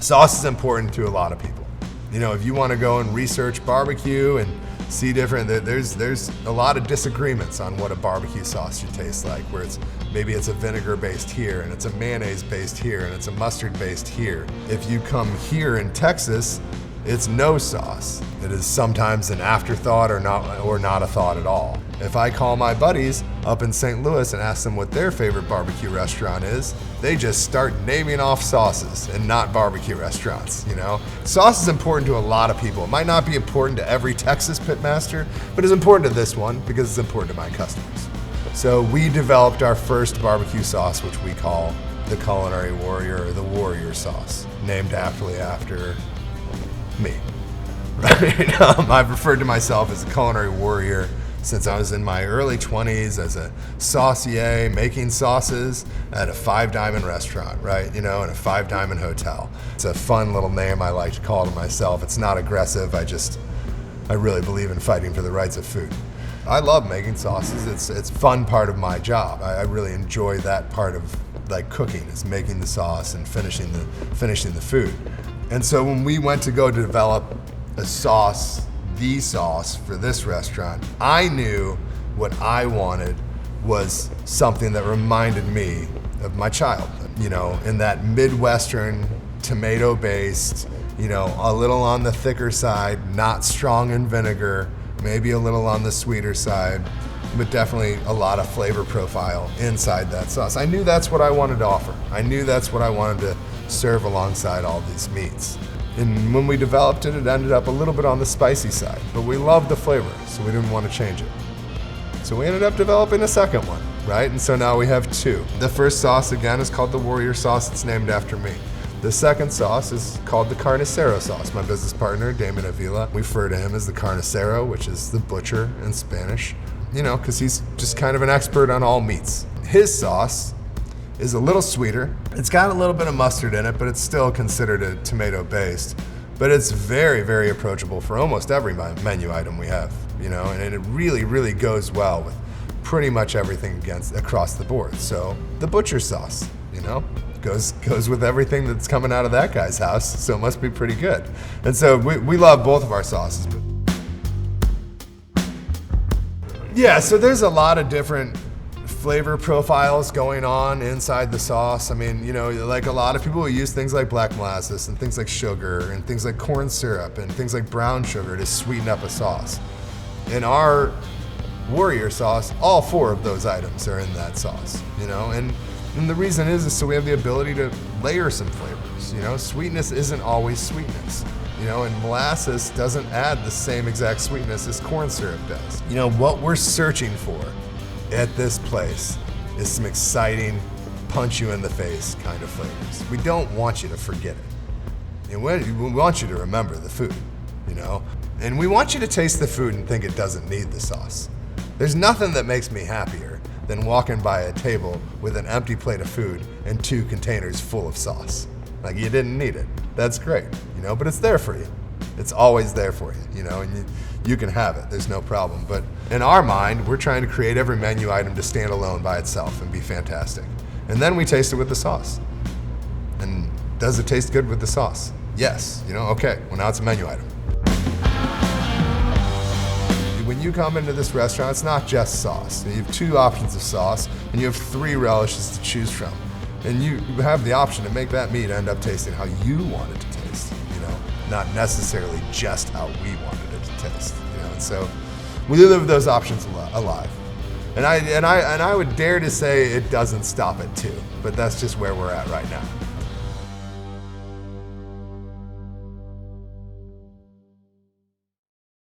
Sauce is important to a lot of people. You know, if you want to go and research barbecue and see different, there's a lot of disagreements on what a barbecue sauce should taste like, where maybe it's a vinegar based here, and it's a mayonnaise based here, and it's a mustard based here. If you come here in Texas, it's no sauce. It is sometimes an afterthought or not a thought at all. If I call my buddies up in St. Louis and ask them what their favorite barbecue restaurant is, they just start naming off sauces and not barbecue restaurants, you know? Sauce is important to a lot of people. It might not be important to every Texas pitmaster, but it's important to this one because it's important to my customers. So we developed our first barbecue sauce, which we call the Culinary Warrior, or the Warrior sauce, named aptly after me, right? I've referred to myself as a culinary warrior since I was in my early 20s as a saucier making sauces at a 5 Diamond restaurant, right? You know, in a 5 Diamond hotel. It's a fun little name I like to call to myself. It's not aggressive. I really believe in fighting for the rights of food. I love making sauces. It's a fun part of my job. I really enjoy that part of like cooking, is making the sauce and finishing the food. And so when we went to go develop a sauce, the sauce for this restaurant, I knew what I wanted was something that reminded me of my childhood, you know, in that Midwestern tomato-based, you know, a little on the thicker side, not strong in vinegar, maybe a little on the sweeter side, but definitely a lot of flavor profile inside that sauce. I knew that's what I wanted to offer. I knew that's what I wanted to serve alongside all these meats. And when we developed it, it ended up a little bit on the spicy side, but we loved the flavor, so we didn't want to change it. So we ended up developing a second one, right? And so now we have 2. The first sauce, again, is called the Warrior sauce. It's named after me. The second sauce is called the Carnicero sauce. My business partner, Damon Avila, we refer to him as the Carnicero, which is the butcher in Spanish, you know, because he's just kind of an expert on all meats. His sauce is a little sweeter. It's got a little bit of mustard in it, but it's still considered a tomato-based. But it's very, very approachable for almost every menu item we have, you know, and it really, really goes well with pretty much everything across the board. So the butcher sauce, you know, goes with everything that's coming out of that guy's house, so it must be pretty good. And so we love both of our sauces. Yeah, so there's a lot of different flavor profiles going on inside the sauce. I mean, you know, like a lot of people will use things like black molasses and things like sugar and things like corn syrup and things like brown sugar to sweeten up a sauce. In our Warrior sauce, all 4 of those items are in that sauce, you know, and the reason is so we have the ability to layer some flavors. You know, sweetness isn't always sweetness. You know, and molasses doesn't add the same exact sweetness as corn syrup does. You know, what we're searching for at this place is some exciting, punch you in the face kind of flavors. We don't want you to forget it. And we want you to remember the food, you know? And we want you to taste the food and think it doesn't need the sauce. There's nothing that makes me happier than walking by a table with an empty plate of food and 2 containers full of sauce. Like, you didn't need it. That's great, you know, but it's there for you. It's always there for you, you know, and you can have it. There's no problem. But in our mind, we're trying to create every menu item to stand alone by itself and be fantastic. And then we taste it with the sauce. And does it taste good with the sauce? Yes. You know, okay, well, now it's a menu item. When you come into this restaurant, it's not just sauce. You have 2 options of sauce, and you have 3 relishes to choose from. And you have the option to make that meat end up tasting how you want it to taste, you know, not necessarily just how we wanted it to taste, you know. And so we live those options alive. And I would dare to say it doesn't stop at 2, but that's just where we're at right now.